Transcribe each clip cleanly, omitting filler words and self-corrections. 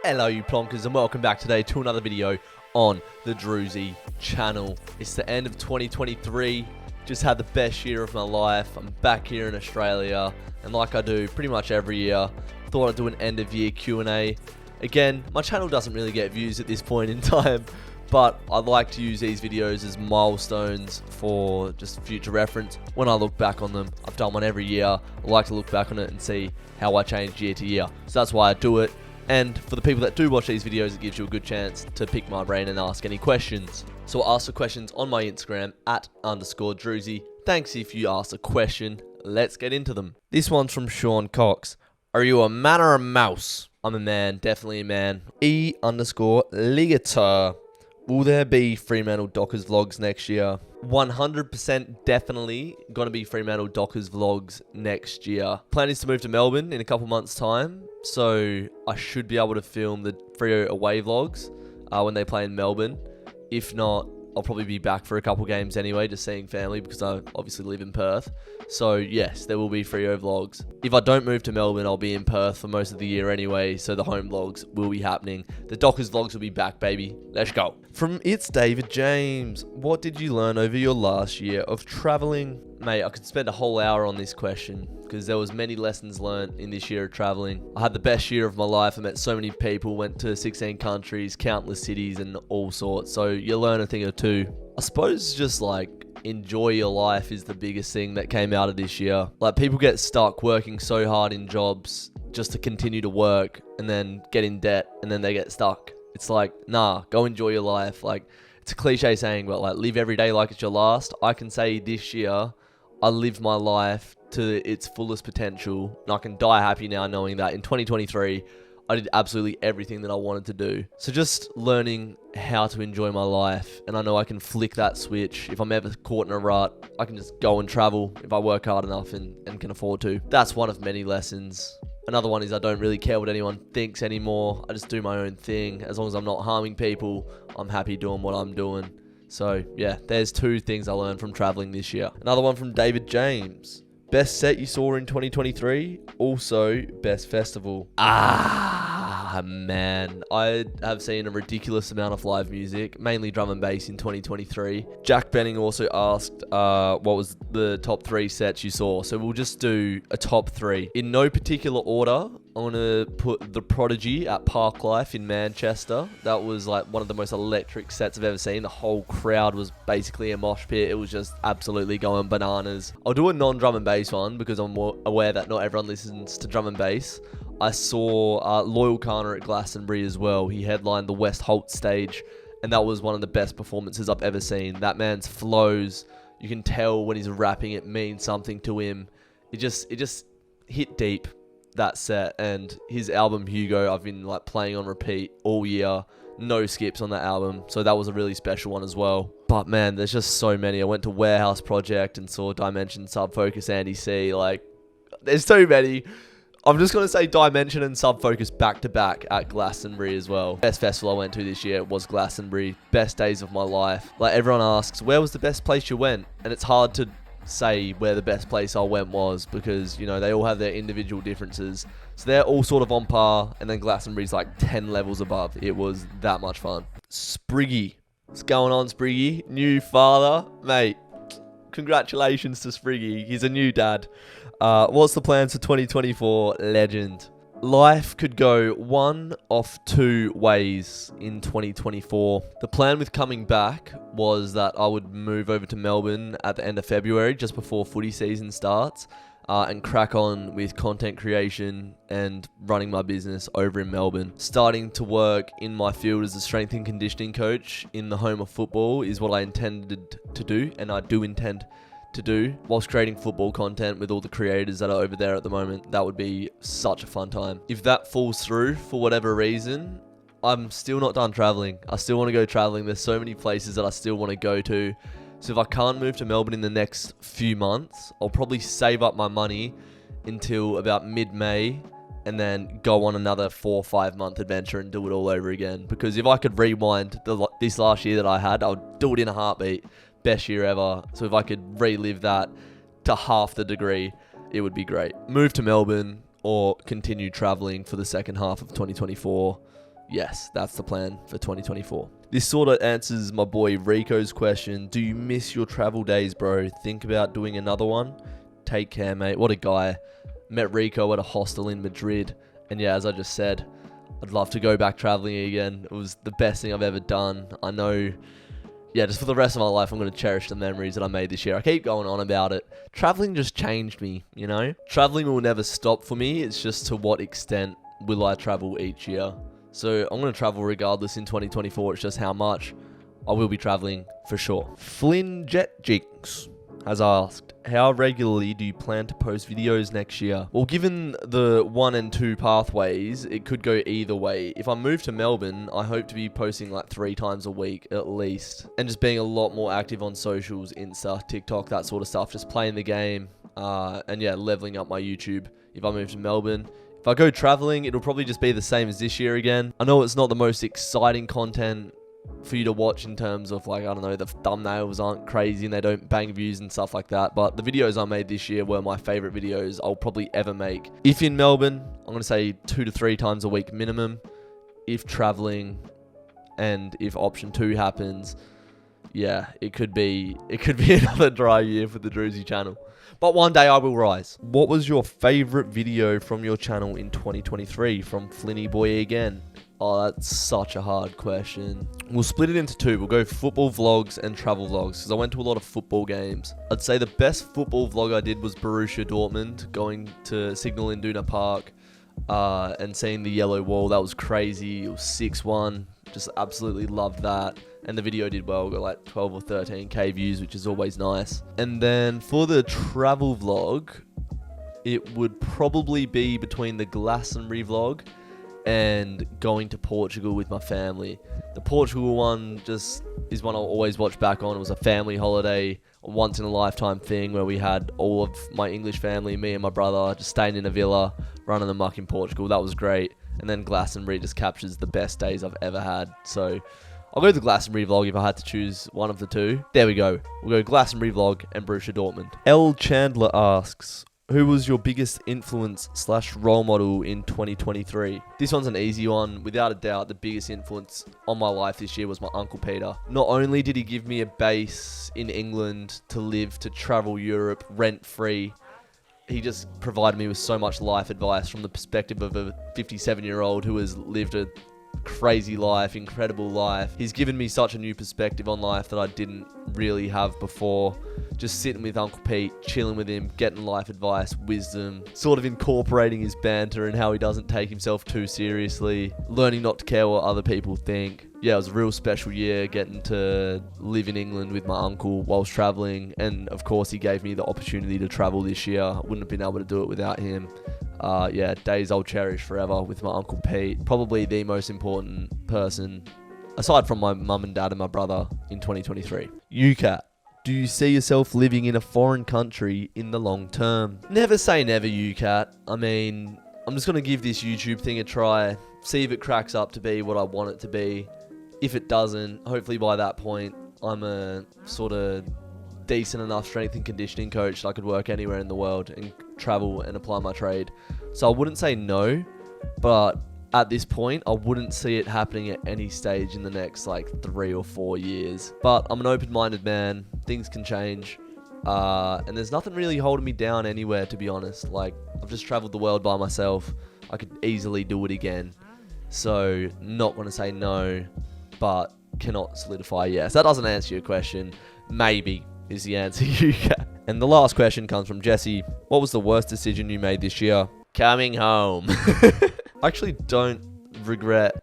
Hello you plonkers and welcome back today to another video on the Druzy channel. It's the end of 2023, just had the best year of my life. I'm back here in Australia and like I do pretty much every year, thought I'd do an end of year Q&A. Again, my channel doesn't really get views at this point in time, but I like to use these videos as milestones for just future reference. When I look back on them, I've done one every year. I like to look back on it and see how I changed year to year. So that's why I do it. And for the people that do watch these videos, it gives you a good chance to pick my brain and ask any questions. So ask the questions on my Instagram @_Druzy. Thanks if you ask a question. Let's get into them. This one's from Sean Cox. Are you a man or a mouse? I'm a man, definitely a man. E_Ligator. Will there be Fremantle Dockers vlogs next year? 100% definitely going to be Fremantle Dockers vlogs next year. Plan is to move to Melbourne in a couple months' time, so I should be able to film the Freo away vlogs when they play in Melbourne. If not, I'll probably be back for a couple games anyway, just seeing family because I obviously live in Perth. So yes, there will be Freo vlogs. If I don't move to Melbourne, I'll be in Perth for most of the year anyway, so the home vlogs will be happening. The Dockers vlogs will be back, baby. Let's go. From It's David James, what did you learn over your last year of traveling? Mate, I could spend a whole hour on this question because there was many lessons learned in this year of traveling. I had the best year of my life. I met so many people, went to 16 countries, countless cities and all sorts. So you learn a thing or two. I suppose just like enjoy your life is the biggest thing that came out of this year. Like people get stuck working so hard in jobs just to continue to work and then get in debt and then they get stuck. It's like, nah, go enjoy your life. Like it's a cliche saying, but like live every day like it's your last. I can say this year I lived my life to its fullest potential and I can die happy now knowing that in 2023 I did absolutely everything that I wanted to do. So just learning how to enjoy my life, and I know I can flick that switch. If I'm ever caught in a rut, I can just go and travel if I work hard enough and can afford to. That's one of many lessons. Another one is I don't really care what anyone thinks anymore. I just do my own thing. As long as I'm not harming people, I'm happy doing what I'm doing. So yeah, there's two things I learned from traveling this year. Another one from David James. Best set you saw in 2023? Also, best festival. Man. I have seen a ridiculous amount of live music, mainly drum and bass in 2023. Jack Benning also asked what was the top 3 sets you saw. So we'll just do a top 3. In no particular order, I want to put The Prodigy at Parklife in Manchester. That was like one of the most electric sets I've ever seen. The whole crowd was basically a mosh pit. It was just absolutely going bananas. I'll do a non-drum and bass one because I'm aware that not everyone listens to drum and bass. I saw Loyal Kana at Glastonbury as well. He headlined the West Holt stage, and that was one of the best performances I've ever seen. That man's flows, you can tell when he's rapping, it means something to him. It just hit deep, that set. And his album Hugo, I've been like playing on repeat all year. No skips on that album, so that was a really special one as well. But man, there's just so many. I went to Warehouse Project and saw Dimension, Subfocus, Andy C. Like, there's too many. I'm just going to say Dimension and Subfocus back to back at Glastonbury as well. Best festival I went to this year was Glastonbury. Best days of my life. Like everyone asks, where was the best place you went? And it's hard to say where the best place I went was because, you know, they all have their individual differences. So they're all sort of on par, and then Glastonbury's like 10 levels above. It was that much fun. Spriggy. What's going on, Spriggy? New father? Mate, congratulations to Spriggy. He's a new dad. What's the plans for 2024? Legend. Life could go one of two ways in 2024. The plan with coming back was that I would move over to Melbourne at the end of February, just before footy season starts, and crack on with content creation and running my business over in Melbourne. Starting to work in my field as a strength and conditioning coach in the home of football is what I intended to do, and I do intend to do, whilst creating football content with all the creators that are over there at the moment. That would be such a fun time. If that falls through for whatever reason, I'm still not done traveling. I still want to go traveling. There's so many places that I still want to go to. So if I can't move to Melbourne in the next few months, I'll probably save up my money until about mid-May and then go on another 4 or 5 month adventure and do it all over again. Because if I could rewind this last year that I had, I would do it in a heartbeat. Best year ever. So if I could relive that to half the degree, it would be great. Move to Melbourne or continue traveling for the second half of 2024. Yes, that's the plan for 2024. This sort of answers my boy Rico's question. Do you miss your travel days, bro? Think about doing another one? Take care, mate. What a guy. Met Rico at a hostel in Madrid. And yeah, as I just said, I'd love to go back traveling again. It was the best thing I've ever done. I know, yeah, just for the rest of my life, I'm going to cherish the memories that I made this year. I keep going on about it. Traveling just changed me, you know? Traveling will never stop for me. It's just to what extent will I travel each year. So I'm going to travel regardless in 2024. It's just how much. I will be traveling for sure. Flynn Jet Jinx has asked, how regularly do you plan to post videos next year? Well, given the 1 and 2 pathways, it could go either way. If I move to Melbourne, I hope to be posting like 3 times a week at least. And just being a lot more active on socials, Insta, TikTok, that sort of stuff. Just playing the game and yeah, leveling up my YouTube if I move to Melbourne. If I go traveling, it'll probably just be the same as this year again. I know it's not the most exciting content for you to watch in terms of like, I don't know, the thumbnails aren't crazy and they don't bang views and stuff like that. But the videos I made this year were my favorite videos I'll probably ever make. If in Melbourne, I'm going to say 2 to 3 times a week minimum. If traveling and if option 2 happens, yeah, it could be another dry year for the Druzy channel. But one day I will rise. What was your favorite video from your channel in 2023? From Flinny Boy again. Oh, that's such a hard question. We'll split it into 2. We'll go football vlogs and travel vlogs because I went to a lot of football games. I'd say the best football vlog I did was Borussia Dortmund, going to Signal Iduna Park and seeing the yellow wall. That was crazy. It was 6-1. Just absolutely loved that. And the video did well. Got like 12 or 13k views, which is always nice. And then for the travel vlog, it would probably be between the Glastonbury vlog and going to Portugal with my family. The Portugal one just is one I'll always watch back on. It was a family holiday, a once in a lifetime thing where we had all of my English family, me and my brother, just staying in a villa, running amok in Portugal. That was great. And then Glastonbury just captures the best days I've ever had. So I'll go to the Glastonbury vlog if I had to choose one of the 2. There we go. We'll go Glastonbury vlog and Borussia Dortmund. L. Chandler asks, who was your biggest influence / role model in 2023? This one's an easy one. Without a doubt, the biggest influence on my life this year was my Uncle Peter. Not only did he give me a base in England to live, to travel Europe rent-free, he just provided me with so much life advice from the perspective of a 57-year-old who has lived a crazy life, incredible life. He's given me such a new perspective on life that I didn't really have before. Just sitting with Uncle Pete, chilling with him, getting life advice, wisdom, sort of incorporating his banter and how he doesn't take himself too seriously, learning not to care what other people think. Yeah, it was a real special year getting to live in England with my uncle whilst traveling. And of course, he gave me the opportunity to travel this year. I wouldn't have been able to do it without him. Yeah, days I'll cherish forever with my Uncle Pete. Probably the most important person, aside from my mum and dad and my brother, in 2023. UCAT. Do you see yourself living in a foreign country in the long term? Never say never, UCAT. I mean, I'm just going to give this YouTube thing a try, see if it cracks up to be what I want it to be. If it doesn't, hopefully by that point, I'm a sort of decent enough strength and conditioning coach that I could work anywhere in the world and travel and apply my trade. So I wouldn't say no, but at this point, I wouldn't see it happening at any stage in the next like 3 or 4 years. But I'm an open-minded man. Things can change. And there's nothing really holding me down anywhere, to be honest. Like, I've just traveled the world by myself. I could easily do it again. So, not going to say no, but cannot solidify yes. That doesn't answer your question. Maybe is the answer you get. And the last question comes from Jesse. What was the worst decision you made this year? Coming home. I actually don't regret.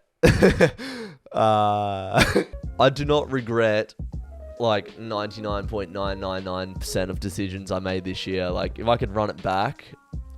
I do not regret like 99.999% of decisions I made this year. Like, if I could run it back,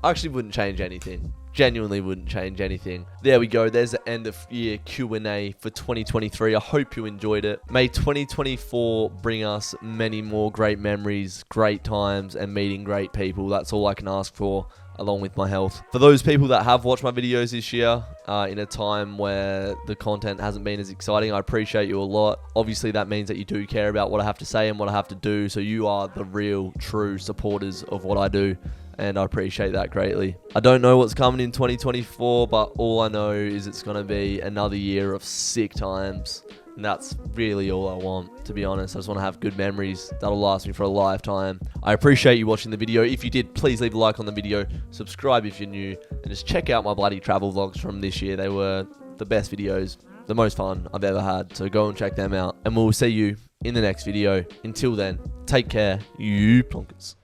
I actually wouldn't change anything. Genuinely wouldn't change anything. There we go. There's the end of year Q&A for 2023. I hope you enjoyed it. May 2024 bring us many more great memories, great times, and meeting great people. That's all I can ask for, along with my health. For those people that have watched my videos this year, in a time where the content hasn't been as exciting, I appreciate you a lot. Obviously, that means that you do care about what I have to say and what I have to do. So you are the real, true supporters of what I do. and I appreciate that greatly. I don't know what's coming in 2024, but all I know is it's going to be another year of sick times. And that's really all I want, to be honest. I just want to have good memories that'll last me for a lifetime. I appreciate you watching the video. If you did, please leave a like on the video, subscribe if you're new, and just check out my bloody travel vlogs from this year. They were the best videos, the most fun I've ever had. So go and check them out, and we'll see you in the next video. Until then, take care, you plonkers.